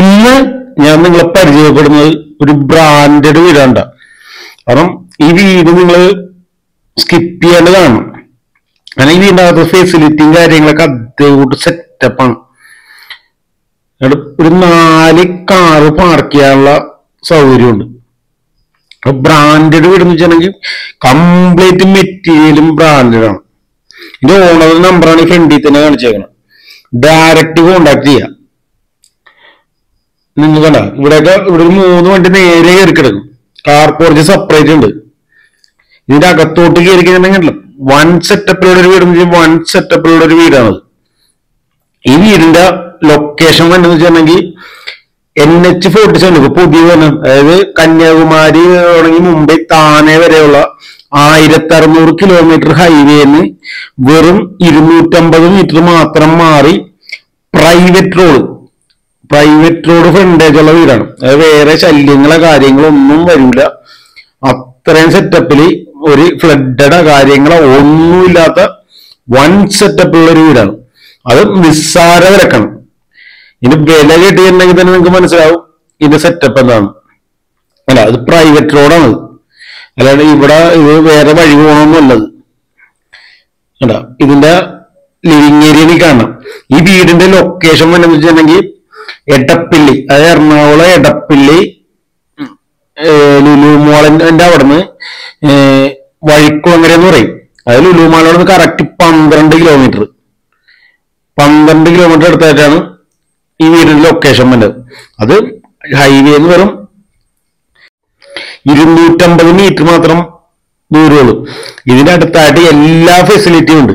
ഇന്ന് ഞാൻ നിങ്ങളെ പരിചയപ്പെടുന്നത് ഒരു ബ്രാൻഡഡ് വീടാണ്ട. കാരണം ഈ വീട് നിങ്ങൾ സ്കിപ്പ് ചെയ്യേണ്ടതാണ്. കാരണം ഈ വീടിന്റെ അകത്ത് ഫെസിലിറ്റിയും കാര്യങ്ങളൊക്കെ അതേകൂട്ട് സെറ്റപ്പാണ്. ഒരു 4 കാറ് പാർക്ക് ചെയ്യാനുള്ള സൗകര്യമുണ്ട്. ബ്രാൻഡഡ് വീട് എന്ന് വെച്ചിട്ടുണ്ടെങ്കിൽ കംപ്ലീറ്റ് മെറ്റീരിയലും ബ്രാൻഡഡ് ആണ്. ഇതിന്റെ ഓണർ നമ്പറാണ് ഈ ഫ്രണ്ടിൽ തന്നെ കാണിച്ചേക്കണം. ഡയറക്റ്റ് കോണ്ടാക്ട് ചെയ്യാം. നിങ്ങൾ കണ്ട ഇവിടെ ഒരു 3 വണ്ടി നേരെ കയറി കിടക്കും. കാർ പോർച്ച് സെപ്പറേറ്റ് ഉണ്ട്. ഇതിന്റെ അകത്തോട്ട് കയറി കഴിഞ്ഞിട്ടുണ്ടെങ്കിൽ വൺ സെറ്റപ്പിലുള്ള ഒരു വീട്, വൺ സെറ്റപ്പിലുള്ള ഒരു വീടാണത്. ഈ വീടിന്റെ ലൊക്കേഷൻ വന്നെന്ന് വെച്ചിട്ടുണ്ടെങ്കിൽ NH-47 ഇപ്പൊ പുതിയ വന്ന, അതായത് കന്യാകുമാരി തുടങ്ങി മുംബൈ താനെ വരെയുള്ള 1600 കിലോമീറ്റർ ഹൈവേന്ന് വെറും 250 മീറ്റർ മാത്രം മാറി പ്രൈവറ്റ് റോഡ് ഫ്രണ്ടേജ് ഉള്ള വീടാണ്. അത് വേറെ ശല്യങ്ങളോ കാര്യങ്ങളോ ഒന്നും വരില്ല. അത്രയും സെറ്റപ്പില് ഒരു ഫ്ലഡഡോ കാര്യങ്ങളോ ഒന്നുമില്ലാത്ത വൺ സെറ്റപ്പുള്ള ഒരു വീടാണ്. അത് നിസ്സാര വിലക്കാണ്. ഇതിന് വില കിട്ടിയിട്ടുണ്ടെങ്കിൽ തന്നെ നിങ്ങൾക്ക് മനസ്സിലാവും ഇതിന്റെ സെറ്റപ്പ് എന്താണ്. അല്ല, അത് പ്രൈവറ്റ് റോഡാണ്. അല്ലാണ്ട് ഇവിടെ ഇത് വേറെ വഴി പോകണമെന്നുള്ളത്. അല്ല, ഇതിന്റെ ലിവിങ് ഏരിയയിൽ കാണാം. ഈ വീടിന്റെ ലൊക്കേഷൻ എന്ന് വെച്ചിട്ടുണ്ടെങ്കിൽ എടപ്പള്ളി, അതായത് എറണാകുളം എടപ്പള്ളി ലുലു മോളിന്റെ അവിടുന്ന് വഴിക്കുളങ്ങര എന്ന് പറയും. അത് ലുലു മോളിനോട് കറക്റ്റ് 12 കിലോമീറ്റർ അടുത്തായിട്ടാണ് ഈ വീടിന്റെ ലൊക്കേഷൻ വന്നത്. അത് ഹൈവേന്ന് വെറും 250 മീറ്റർ മാത്രം ദൂരമുള്ളൂ. ഇതിന്റെ അടുത്തായിട്ട് എല്ലാ ഫെസിലിറ്റിയും ഉണ്ട്.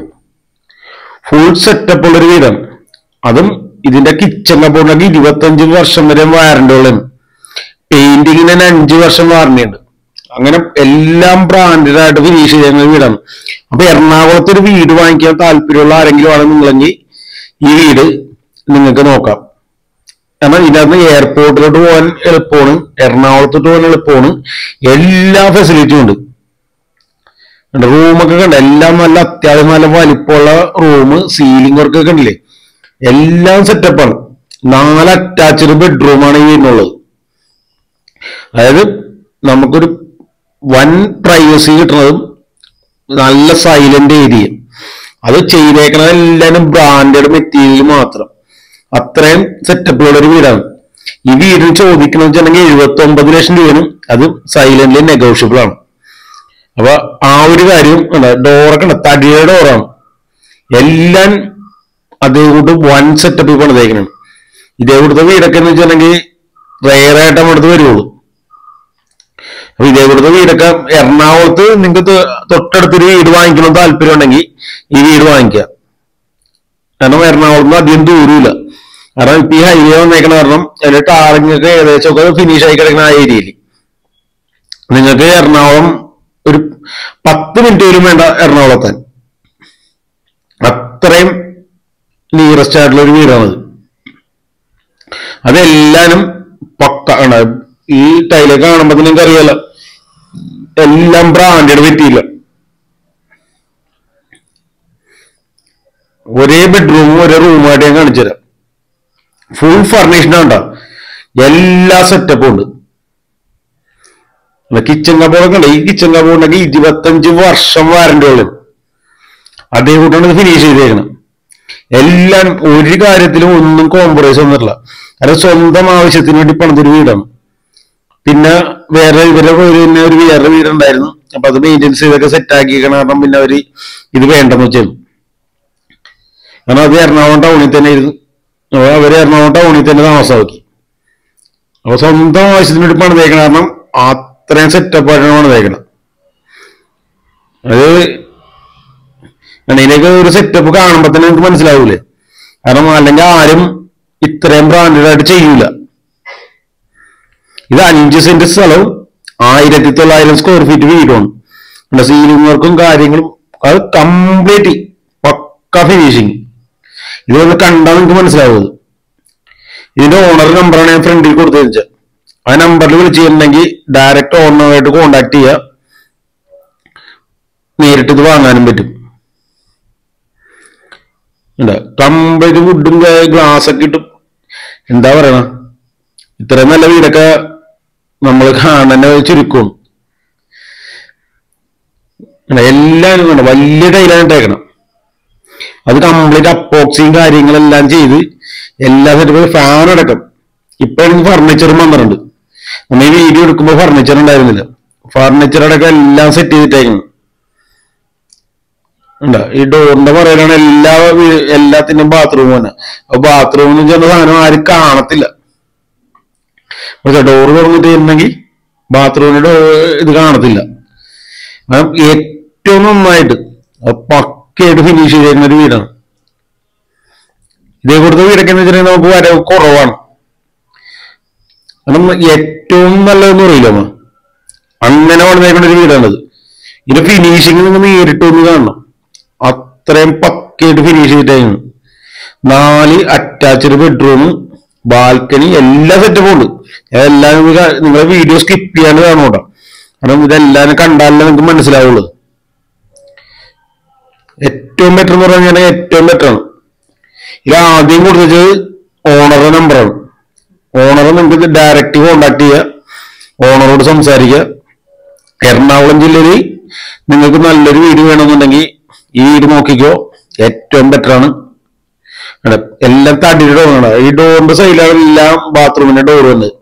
ഫുൾ സെറ്റപ്പ് ഉള്ളൊരു വീടാണ്. അതും ഇതിന്റെ കിച്ചൺ കബോർഡിനൊക്കെ 25 വർഷം വരെ വാറന്റി ഉള്ളതാണ്. പെയിന്റിങ്ങിന് 5 വർഷം വാറന്റി ഉണ്ട്. അങ്ങനെ എല്ലാം ബ്രാൻഡഡ് ആയിട്ട് ഫിനിഷ് ചെയ്യുന്ന വീടാണ്. അപ്പൊ എറണാകുളത്ത് ഒരു വീട് വാങ്ങിക്കാൻ താല്പര്യമുള്ള ആരെങ്കിലും ആണെന്നുണ്ടെങ്കിൽ ഈ വീട് നിങ്ങൾക്ക് നോക്കാം. കാരണം ഇതിനകത്ത് എയർപോർട്ടിലോട്ട് പോകാൻ എളുപ്പമാണ്, എറണാകുളത്തോട്ട് പോകാൻ എളുപ്പമാണ്. എല്ലാ ഫെസിലിറ്റിയും ഉണ്ട്. റൂമൊക്കെ കണ്ട എല്ലാം നല്ല അത്യാവശ്യം നല്ല വലിപ്പമുള്ള റൂം, സീലിംഗ് വർക്ക് ഒക്കെ ഉണ്ടല്ലേ, എല്ലാം സെറ്റപ്പാണ്. 4 അറ്റാച്ച്ഡ് ബെഡ്റൂമാണ് ഈ വീടിനുള്ളത്. അതായത് നമുക്കൊരു വൻ പ്രൈവസി കിട്ടുന്നതും നല്ല സൈലന്റ് ഏരിയ. അത് ചെയ്തേക്കണത് എല്ലാവരും ബ്രാൻഡഡ് മെറ്റീരിയൽ മാത്രം. അത്രയും സെറ്റപ്പുള്ള ഒരു വീടാണ്. ഈ വീടിന് ചോദിക്കണമെന്ന് വെച്ചിട്ടുണ്ടെങ്കിൽ 79 ലക്ഷം രൂപയാണ്. അത് സൈലന്റ്ലി നെഗോഷ്യബിൾ ആണ്. അപ്പൊ ആ ഒരു കാര്യം ഡോറൊക്കെ ഉണ്ട്, തടിയുടെ ഡോറാണ്. എല്ലാം അതേകൂട്ട് വൺ സെറ്റപ്പ് പണിതേക്കണം. ഇതേകൂടത്തെ വീടൊക്കെ എന്ന് വെച്ചിട്ടുണ്ടെങ്കിൽ റയറായിട്ട് നമ്മുടെ അടുത്ത് വരുള്ളൂ. അപ്പൊ ഇതേകൂടത്തെ വീടൊക്കെ എറണാകുളത്ത് നിങ്ങൾക്ക് തൊട്ടടുത്തൊരു വീട് വാങ്ങിക്കണം താല്പര്യം ഉണ്ടെങ്കിൽ ഈ വീട് വാങ്ങിക്കുക. കാരണം എറണാകുളത്ത് അധികം ദൂരമില്ല. കാരണം ഇപ്പൊ ഈ ഹൈവേ വന്നേക്കണ കാരണം അതിന്റെ ടാറിങ്ങൊക്കെ ഏകദേശം ഒക്കെ ഫിനിഷ് ആയി കിടക്കുന്ന ആ ഏരിയയിൽ നിങ്ങൾക്ക് എറണാകുളം ഒരു 10 മിനിറ്റ് പോലും വേണ്ട എറണാകുളത്താൻ. അത്രയും നിയറസ്റ്റ് ആയിട്ടുള്ള ഒരു വീടാണത്. അതെല്ലാനും പക്ക ആണ്. ഈ ടൈലൊക്കെ കാണുമ്പോ നിങ്ങൾക്ക് അറിയാലോ, എല്ലാം ബ്രാൻഡഡ് പറ്റിയില്ല. ഒരേ ബെഡ്റൂമും ഒരേ റൂമായിട്ട് ഞാൻ കാണിച്ചു തരാം. ഫുൾ ഫർണിഷ്ഡ് ആണ്. എല്ലാ സെറ്റപ്പും ഉണ്ട്. കിച്ചൺ കബോർഡൊക്കെ ഉണ്ട്. ഈ കിച്ചൺ കബോർഡിനൊക്കെ 25 വർഷം വാറന്റി ഉള്ളു. അതേകൂട്ടാണ് ഇത് ഫിനിഷ് ചെയ്തേക്കണം. എല്ലാം ഒരു കാര്യത്തിലും ഒന്നും കോംപ്രമൈസ് ഒന്നുമില്ല. അത് സ്വന്തം ആവശ്യത്തിന് വേണ്ടി പണിതൊരു വീടാണ്. പിന്നെ വേറെ വേറെ വീടുണ്ടായിരുന്നു. അപ്പൊ അത് മെയിൻ്റെനൻസ് ചെയ്തൊക്കെ സെറ്റ് ആക്കിക്കണം. കാരണം പിന്നെ അവര് ഇത് വേണ്ടെന്ന് വെച്ചു. കാരണം അത് എറണാകുളം ടൗണിൽ തന്നെ ആയിരുന്നു. അവര് എറണാകുളം ടൗണിൽ തന്നെ താമസമാക്കി. അപ്പൊ സ്വന്തം ആവശ്യത്തിന് വേണ്ടി പണിതേക്കണം. കാരണം അത്രയും സെറ്റപ്പായിട്ടാണ് പണിതേക്കണം. അത് ഇതിനൊക്കെ ഒരു സെറ്റപ്പ് കാണുമ്പോ തന്നെ നിങ്ങൾക്ക് മനസ്സിലാവൂലേ. കാരണം അല്ലെങ്കിൽ ആരും ഇത്രയും ബ്രാൻഡഡ് ആയിട്ട് ചെയ്യൂല. ഇത് 5 സെന്റ് സ്ഥലവും 1900 സ്ക്വയർ ഫീറ്റ് വീടുമാണ്. സീലിംഗ് വർക്കും കാര്യങ്ങളും അത് കംപ്ലീറ്റ് പക്ക ഫിനിഷിങ്. ഇതൊന്ന് കണ്ടാൽ നിങ്ങൾക്ക് മനസ്സിലാവും. ഇതിന്റെ ഓണർ നമ്പറാണ് ഞാൻ ഫ്രണ്ടിൽ കൊടുത്തു വെച്ചത്. ആ നമ്പറിൽ വിളിച്ചിട്ടുണ്ടെങ്കിൽ ഡയറക്റ്റ് ഓണറുമായിട്ട് കോണ്ടാക്ട് ചെയ്യുക. നേരിട്ട് ഇത് വാങ്ങാനും പറ്റും. കംപ്ലീറ്റ് വുഡും ഗ്ലാസ് ഒക്കെ ഇട്ടും എന്താ പറയണ ഇത്രയും നല്ല വീടൊക്കെ നമ്മൾ കാണാൻ ചുരുക്കും. എല്ലാവരും വേണം, വലിയ ടൈലാണ് ഇട്ടേക്കണം. അത് കംപ്ലീറ്റ് അപ്പോക്സിയും കാര്യങ്ങളെല്ലാം ചെയ്ത് എല്ലാ സെറ്റപ്പ്, ഫാൻ അടക്കം. ഇപ്പൊ എനിക്ക് ഫർണിച്ചറും വന്നിട്ടുണ്ട്. നമ്മൾ ഈ വീഡിയോ എടുക്കുമ്പോൾ ഫർണിച്ചർ ഉണ്ടായിരുന്നില്ല. ഫർണിച്ചർ അടക്കം എല്ലാം സെറ്റ് ചെയ്തിട്ടേക്കണം. ഈ ഡോറിന്റെ പുറകിലാണ് എല്ലാത്തിന്റെയും ബാത്റൂം തന്നെ. അപ്പൊ ബാത്റൂമിൽ ചെന്ന സാധനം ആരും കാണത്തില്ല. പക്ഷെ ഡോറ് തുറന്നിട്ടുണ്ടെങ്കിൽ ബാത്റൂമിന്റെ ഇത് കാണത്തില്ല. ഏറ്റവും നന്നായിട്ട് പക്കയായിട്ട് ഫിനിഷ് ചെയ്തിരുന്ന ഒരു വീടാണ്. ഇതേ കൊടുത്ത വീടൊക്കെ എന്ന് വെച്ചിട്ടുണ്ടെങ്കിൽ നമുക്ക് വരവ് കുറവാണ്. കാരണം ഏറ്റവും നല്ലതെന്ന് പറയില്ല, അങ്ങനെ വളർന്നേക്കേണ്ട ഒരു വീടാണത്. ഇതിന്റെ ഫിനിഷിങ് നിങ്ങൾ നേരിട്ട് ഒന്ന് കാണണം. അത്രയും പക്കയായിട്ട് ഫിനിഷ് ചെയ്തിട്ടായിരുന്നു. 4 അറ്റാച്ച്ഡ് ബെഡ്റൂം, ബാൽക്കണി, എല്ലാ സെറ്റപ്പും ഉണ്ട്. എല്ലാം നിങ്ങളെ വീഡിയോ സ്കിപ്പ് ചെയ്യാണ്ട് കാണൂട്ടോ. കാരണം ഇതെല്ലാം കണ്ടാലേ നിങ്ങൾക്ക് മനസ്സിലാവുള്ളൂ. ഏറ്റവും ബെറ്റർ എന്ന് പറഞ്ഞാൽ ഏറ്റവും ബെറ്റർ ആണ്. ഇത് ആദ്യം കൊടുത്തത് ഓണറുടെ നമ്പറാണ്. ഓണറെ നിങ്ങൾക്ക് ഡയറക്റ്റ് കോണ്ടാക്ട് ചെയ്യുക, ഓണറോട് സംസാരിക്കുക. എറണാകുളം ജില്ലയിൽ നിങ്ങൾക്ക് നല്ലൊരു വീട് വേണമെന്നുണ്ടെങ്കിൽ ഈ വീട് നോക്കിക്കോ, ഏറ്റവും ബെറ്റർ ആണ്. എല്ലാം തടിയുടെ ഡോറാണ്. ഈ ഡോറിന്റെ സൈഡിലാണ് എല്ലാം ബാത്റൂമിന്റെ ഡോർ വന്നത്.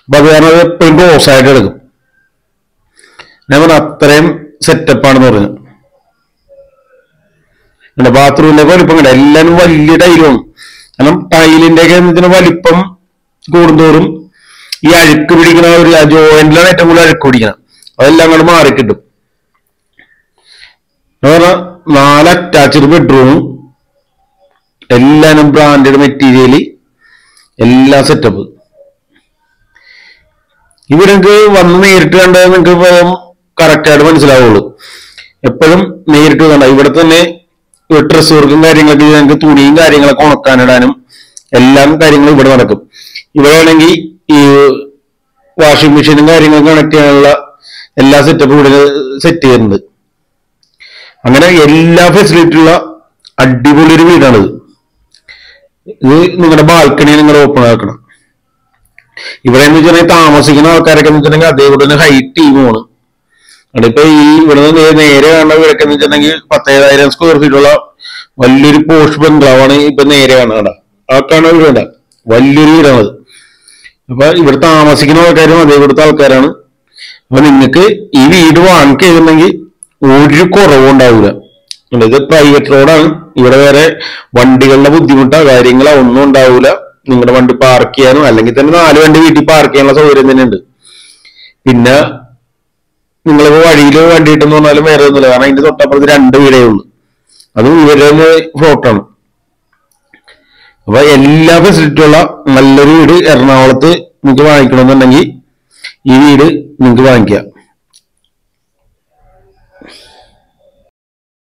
അപ്പൊ അത് കാരണം അത് എപ്പോഴും ക്ലോസ് ആയിട്ട് എടുക്കും. ഞാൻ പറഞ്ഞ അത്രയും സെറ്റപ്പാണെന്ന് പറഞ്ഞു. ബാത്റൂമിന്റെ വലിപ്പം കണ്ട, എല്ലാവരും വലിയ ടൈലുമാണ്. കാരണം ടൈലിന്റെ ഒക്കെ വലിപ്പം കൂടുന്തോറും ഈ അഴുക്ക് പിടിക്കുന്ന ഒരു ജോയിന്റിലാണ് ഏറ്റവും കൂടുതൽ അഴുക്ക് പിടിക്കണം. അതെല്ലാം അങ്ങോട്ട് മാറിക്കിട്ടും. എന്ന് പറഞ്ഞാൽ 4 അറ്റാച്ച്ഡ് ബെഡ്റൂമും, എല്ലാനും ബ്രാൻഡഡ് മെറ്റീരിയല്, എല്ലാ സെറ്റപ്പ്. ഇവിടെ നിങ്ങൾക്ക് വന്ന് നേരിട്ട് കണ്ടാൽ നിങ്ങൾക്ക് കറക്റ്റായിട്ട് മനസ്സിലാവുള്ളൂ. എപ്പോഴും നേരിട്ട് കണ്ട ഇവിടെ തന്നെ ഡ്രസ് വർക്കും കാര്യങ്ങളൊക്കെ ഞങ്ങൾക്ക് തുണിയും കാര്യങ്ങളൊക്കെ ഉണക്കാനിടാനും എല്ലാ കാര്യങ്ങളും ഇവിടെ നടക്കും. ഇവിടെ ആണെങ്കിൽ ഈ വാഷിംഗ് മെഷീനും കാര്യങ്ങളും കണക്ട് ചെയ്യാനുള്ള എല്ലാ സെറ്റപ്പും ഇവിടെ സെറ്റ് ചെയ്യുന്നുണ്ട്. അങ്ങനെ എല്ലാ ഫെസിലിറ്റിയുള്ള അടിപൊളി ഒരു വീടാണിത്. ഇത് നിങ്ങളുടെ ബാൽക്കണി നിങ്ങൾ ഓപ്പൺ ആക്കണം. ഇവിടെ എന്ന് വെച്ചിട്ടുണ്ടെങ്കിൽ താമസിക്കുന്ന ആൾക്കാരൊക്കെ എന്ന് വെച്ചിട്ടുണ്ടെങ്കിൽ അതേപോലെ തന്നെ ഹൈറ്റ് ടീമാണ്. അതിപ്പോ ഈ ഇവിടെ നേരെ കാണുന്ന വീടൊക്കെ എന്ന് വെച്ചിട്ടുണ്ടെങ്കിൽ 10,000 സ്ക്വയർ ഫീറ്റുള്ള വലിയൊരു പോഷ് ബംഗ്ലാവാണ് ഇപ്പൊ നേരെ കാണുക. ആ കാണുന്ന വീട് വേണ്ട, വലിയൊരു വീടാണത്. അപ്പൊ ഇവിടെ താമസിക്കുന്ന ആൾക്കാരും അതേപോലത്തെ ആൾക്കാരാണ്. അപ്പൊ നിങ്ങൾക്ക് ഈ വീട് വാങ്ങിക്കഴിഞ്ഞിട്ടുണ്ടെങ്കിൽ ഒരു കുറവും ഉണ്ടാവില്ല. ഇത് പ്രൈവറ്റ് റോഡാണ്. ഇവിടെ വേറെ വണ്ടികളുടെ ബുദ്ധിമുട്ടോ കാര്യങ്ങളോ ഒന്നും ഉണ്ടാവില്ല. നിങ്ങളുടെ വണ്ടി പാർക്ക് ചെയ്യാനോ അല്ലെങ്കിൽ തന്നെ 4 വണ്ടി വീട്ടിൽ പാർക്ക് ചെയ്യാനുള്ള സൗകര്യം തന്നെ ഉണ്ട്. പിന്നെ നിങ്ങളിപ്പോ വഴിയിൽ വണ്ടി കിട്ടുന്ന പറഞ്ഞാലും വേറെ ഒന്നുമില്ല. കാരണം അതിന്റെ തൊട്ടപ്പുറത്ത് 2 വീടേ ഉള്ളൂ. അതും ഇവരുടെ ഫ്ലോട്ടാണ്. അപ്പൊ എല്ലാ ഫെസിലിറ്റിയുള്ള നല്ലൊരു വീട് എറണാകുളത്ത് നിങ്ങൾക്ക് വാങ്ങിക്കണമെന്നുണ്ടെങ്കിൽ ഈ വീട് നിങ്ങൾക്ക് വാങ്ങിക്കാം.